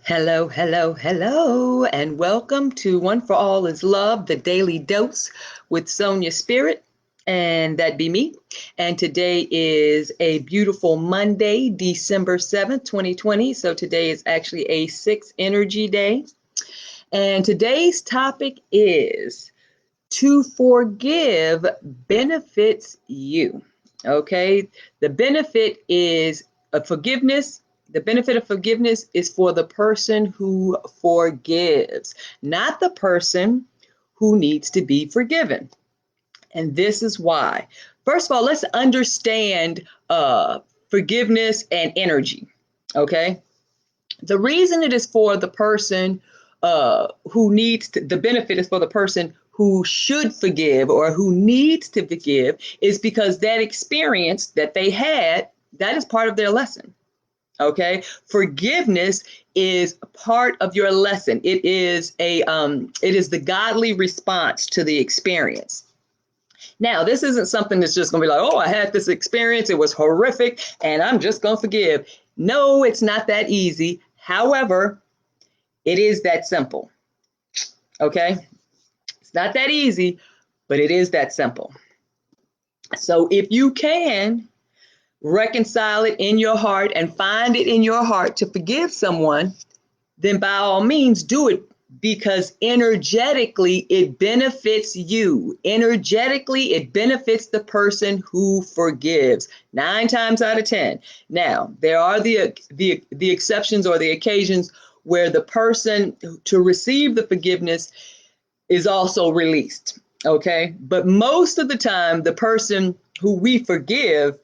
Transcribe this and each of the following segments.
Hello, hello, hello, and welcome to One for All is Love, the Daily Dose with Sonya Spirit, and that be me. And today is a beautiful Monday, December 7th, 2020. So today is actually a 6 energy day. And today's topic is to forgive benefits you. Okay, the benefit is a forgiveness. The benefit of forgiveness is for the person who forgives, not the person who needs to be forgiven. And this is why. First of all, let's understand forgiveness and energy. Okay, the reason it is for the person who needs to, the benefit is for the person who should forgive or who needs to forgive is because that experience that they had, that is part of their lesson. Okay, forgiveness is part of your lesson. It is the godly response to the experience. Now, this isn't something that's just going to be like, oh, I had this experience, it was horrific, and I'm just going to forgive. No, it's not that easy. However, it is that simple. Okay, it's not that easy, but it is that simple. So if you can reconcile it in your heart and find it in your heart to forgive someone, then by all means do it, because energetically it benefits you. Energetically, it benefits the person who forgives 9 times out of 10. Now, there are the exceptions or the occasions where the person to receive the forgiveness is also released. Okay, but most of the time, the person who we forgive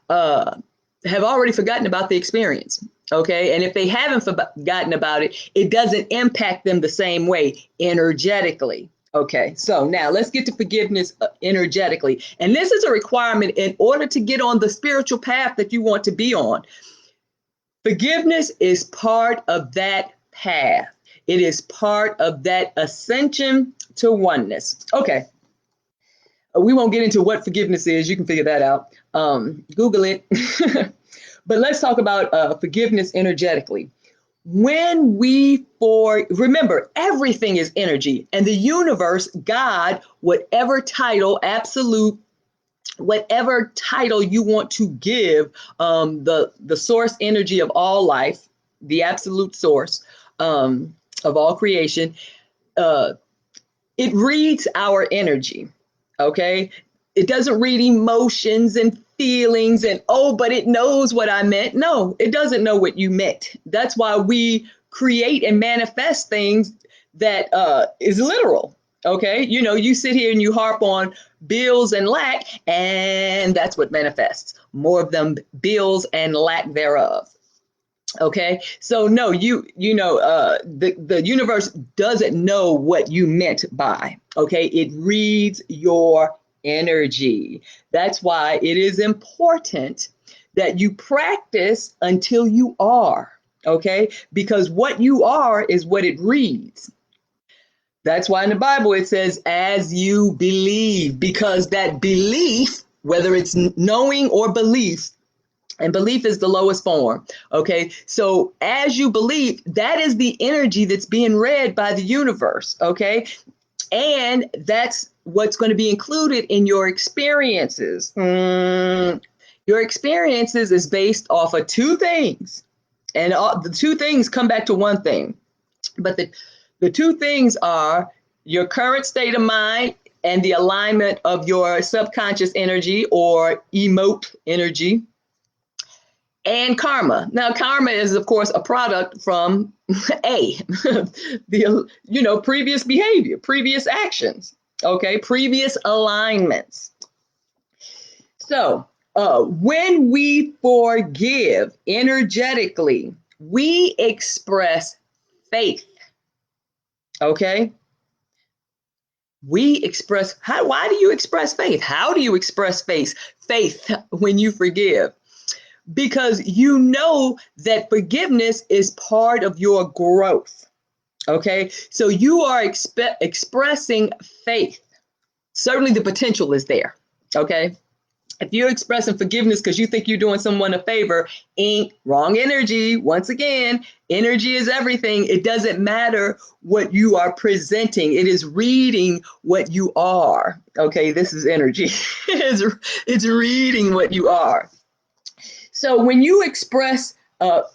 uh, have already forgotten about the experience. Okay. And if they haven't forgotten about it, it doesn't impact them the same way energetically. Okay. So now let's get to forgiveness energetically. And this is a requirement in order to get on the spiritual path that you want to be on. Forgiveness is part of that path. It is part of that ascension to oneness. Okay. We won't get into what forgiveness is. You can figure that out. Google it. But let's talk about forgiveness energetically. Remember, everything is energy, and the universe, God, whatever title, absolute, whatever title you want to give the source energy of all life, the absolute source of all creation, uh, it reads our energy. Okay, it doesn't read emotions and feelings and, oh, but it knows what I meant. No, it doesn't know what you meant. That's why we create and manifest things that is literal. Okay, you sit here and you harp on bills and lack, and that's what manifests more of them, bills and lack thereof. Okay, so no, the universe doesn't know what you meant by. Okay, it reads your energy. That's why it is important that you practice until you are. Okay, because what you are is what it reads. That's why in the Bible it says, as you believe, because that belief, whether it's knowing or belief, and belief is the lowest form. Okay. So as you believe, that is the energy that's being read by the universe. Okay. And that's what's going to be included in your experiences. Your experiences is based off of two things. And the two things come back to one thing. But the two things are your current state of mind and the alignment of your subconscious energy or emote energy, and karma. Now, karma is, of course, a product from the previous behavior, previous actions, okay, previous alignments. So, when we forgive energetically, we express faith. Okay, why do you express faith? How do you express faith when you forgive? Because you know that forgiveness is part of your growth. Okay, so you are expressing faith. Certainly the potential is there. Okay, If you're expressing forgiveness because you think you're doing someone a favor, ain't wrong energy. Once again, energy is everything. It doesn't matter what you are presenting. It is reading what you are. Okay, this is energy. it's reading what you are. So when you express,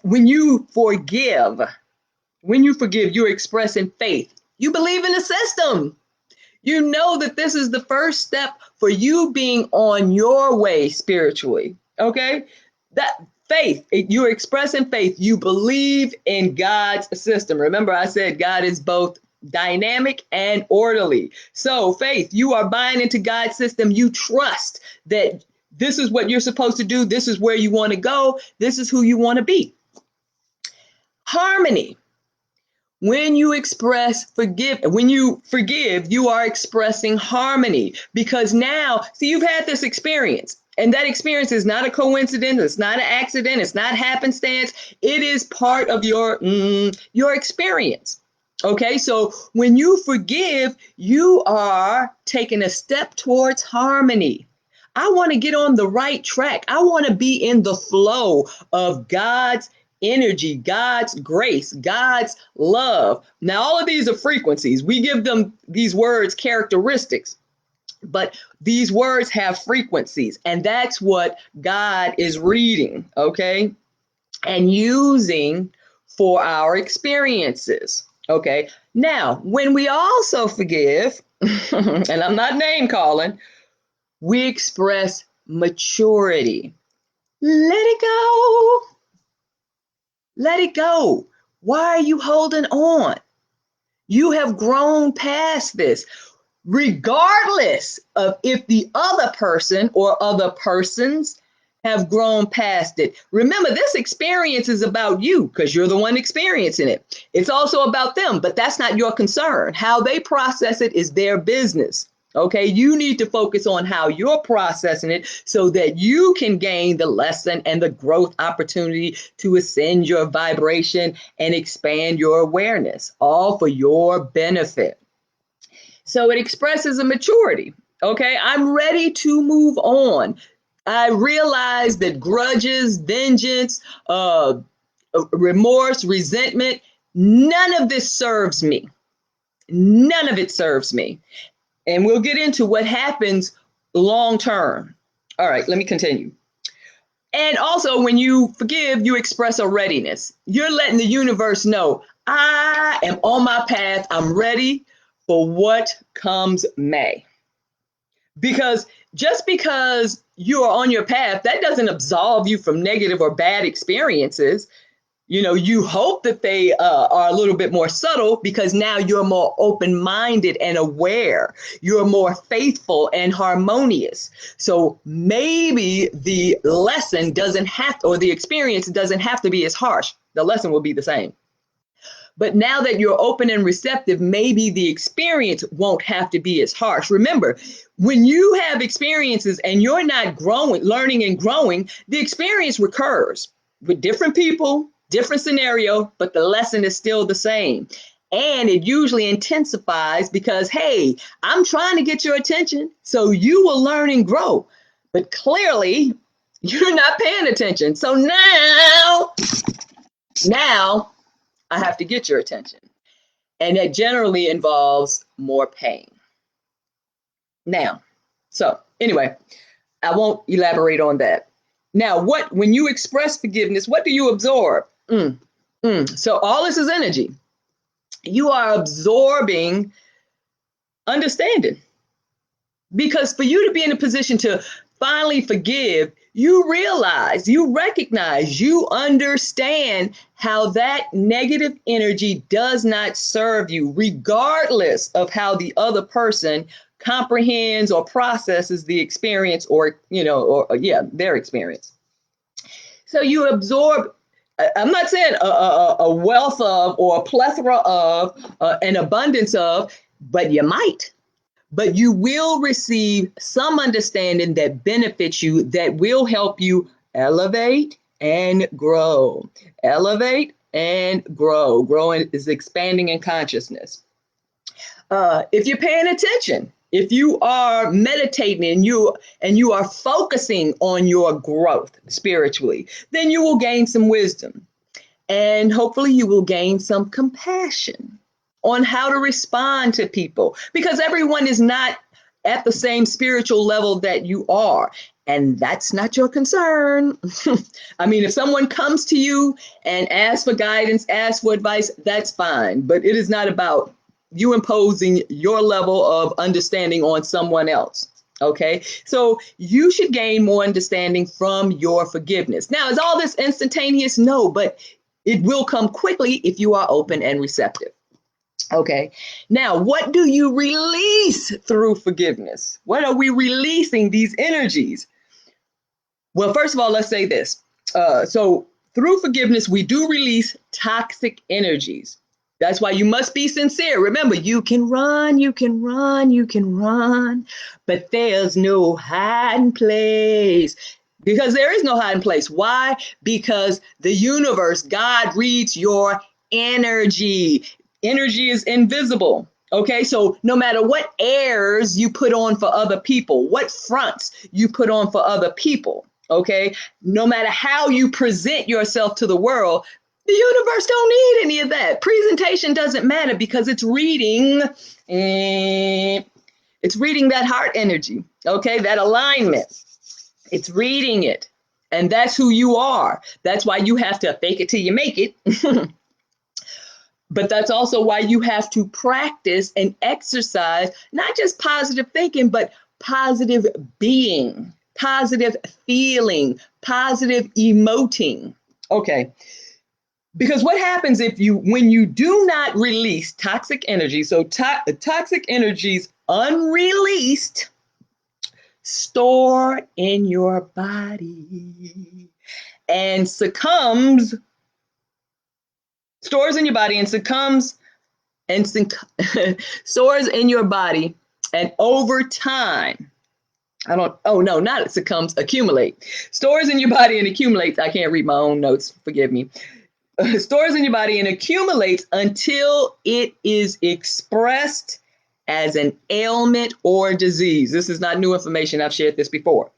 when you forgive, you're expressing faith. You believe in the system. You know that this is the first step for you being on your way spiritually. Okay? That faith, you're expressing faith. You believe in God's system. Remember, I said God is both dynamic and orderly. So, faith, you are buying into God's system. You trust that this is what you're supposed to do. This is where you want to go. This is who you want to be. Harmony. When you forgive, you are expressing harmony because now, see, you've had this experience, and that experience is not a coincidence. It's not an accident. It's not happenstance. It is part of your experience. Okay, so when you forgive, you are taking a step towards harmony. I want to get on the right track. I want to be in the flow of God's energy, God's grace, God's love. Now, all of these are frequencies. We give them these words characteristics, but these words have frequencies, and that's what God is reading, okay, and using for our experiences. Okay. Now, when we also forgive, and I'm not name calling, we express maturity. Let it go. Let it go. Why are you holding on? You have grown past this, regardless of if the other person or other persons have grown past it. Remember, this experience is about you because you're the one experiencing it. It's also about them, but that's not your concern. How they process it is their business. Okay, you need to focus on how you're processing it so that you can gain the lesson and the growth opportunity to ascend your vibration and expand your awareness, all for your benefit. So it expresses a maturity. Okay, I'm ready to move on. I realize that grudges, vengeance, remorse, resentment, none of this serves me. None of it serves me. And we'll get into what happens long term. All right, let me continue. And also, when you forgive, you express a readiness. You're letting the universe know, I am on my path. I'm ready for what comes May. Because just because you are on your path, that doesn't absolve you from negative or bad experiences. You know, you hope that they are a little bit more subtle because now you're more open-minded and aware. You're more faithful and harmonious. So maybe the lesson doesn't have to, or the experience doesn't have to be as harsh. The lesson will be the same. But now that you're open and receptive, maybe the experience won't have to be as harsh. Remember, when you have experiences and you're not growing, learning and growing, the experience recurs with different people, different scenario, but the lesson is still the same. And it usually intensifies because, hey, I'm trying to get your attention so you will learn and grow. But clearly, you're not paying attention. So now I have to get your attention. And that generally involves more pain. Now, so anyway, I won't elaborate on that. Now, when you express forgiveness, what do you absorb? So all this is energy. You are absorbing understanding. Because for you to be in a position to finally forgive, you realize, you recognize, you understand how that negative energy does not serve you, regardless of how the other person comprehends or processes the experience or, their experience. So you absorb, I'm not saying a wealth of or a plethora of, an abundance of, but you might. But you will receive some understanding that benefits you, that will help you elevate and grow. Elevate and grow. Growing is expanding in consciousness. If you're paying attention, If you are meditating and you are focusing on your growth spiritually, then you will gain some wisdom, and hopefully you will gain some compassion on how to respond to people, because everyone is not at the same spiritual level that you are. And that's not your concern. I mean, if someone comes to you and asks for guidance, asks for advice, that's fine. But it is not about you imposing your level of understanding on someone else. Okay, so you should gain more understanding from your forgiveness. Now, is all this instantaneous? No, but it will come quickly if you are open and receptive. Okay, now what do you release through forgiveness? What are we releasing these energies? Well, first of all, let's say this. So, through forgiveness, we do release toxic energies. That's why you must be sincere. Remember, you can run, you can run, you can run, but there's no hiding place. Because there is no hiding place. Why? Because the universe, God reads your energy. Energy is invisible. Okay, so no matter what airs you put on for other people, what fronts you put on for other people, okay, no matter how you present yourself to the world, the universe don't need any of that. Presentation doesn't matter because it's reading that heart energy, okay, that alignment. It's reading it. And that's who you are. That's why you have to fake it till you make it. But that's also why you have to practice and exercise not just positive thinking, but positive being, positive feeling, positive emoting. Okay. Because what happens when you do not release toxic energy, so toxic energies unreleased store in your body and stores in your body and succumbs and stores in your body, and over time, not it succumbs, accumulate. Stores in your body and accumulates. I can't read my own notes, forgive me. Stores in your body and accumulates until it is expressed as an ailment or disease. This is not new information. I've shared this before.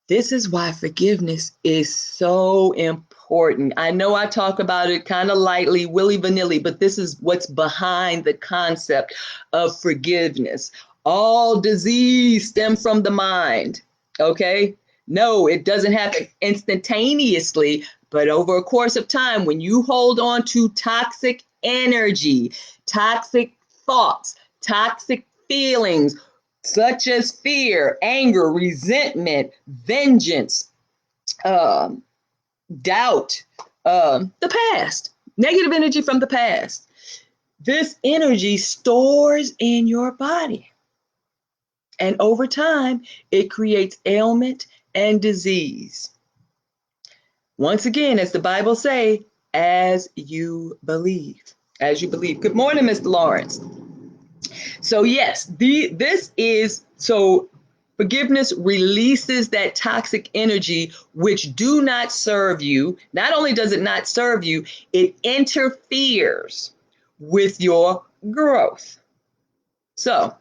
This is why forgiveness is so important. I know I talk about it kind of lightly, willy-vanilly, but this is what's behind the concept of forgiveness. All disease stems from the mind, okay? No, it doesn't happen instantaneously, but over a course of time, when you hold on to toxic energy, toxic thoughts, toxic feelings, such as fear, anger, resentment, vengeance, doubt, the past, negative energy from the past. This energy stores in your body. And over time, it creates ailment and disease. Once again, as the Bible says, as you believe. As you believe. Good morning, Mr. Lawrence. So yes, forgiveness releases that toxic energy which do not serve you. Not only does it not serve you, it interferes with your growth. So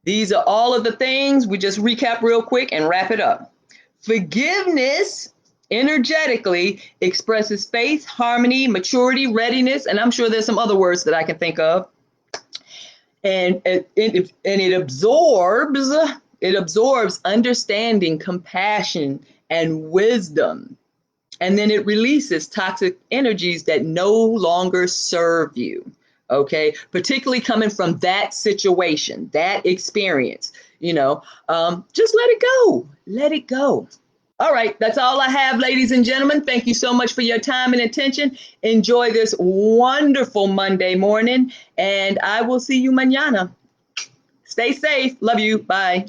these are all of the things. We just recap real quick and wrap it up. Forgiveness energetically expresses faith, harmony, maturity, readiness, and I'm sure there's some other words that I can think of. And it absorbs understanding, compassion, and wisdom. And then it releases toxic energies that no longer serve you. Okay, particularly coming from that situation, that experience, just let it go. Let it go. All right, that's all I have, ladies and gentlemen. Thank you so much for your time and attention. Enjoy this wonderful Monday morning, and I will see you mañana. Stay safe. Love you. Bye.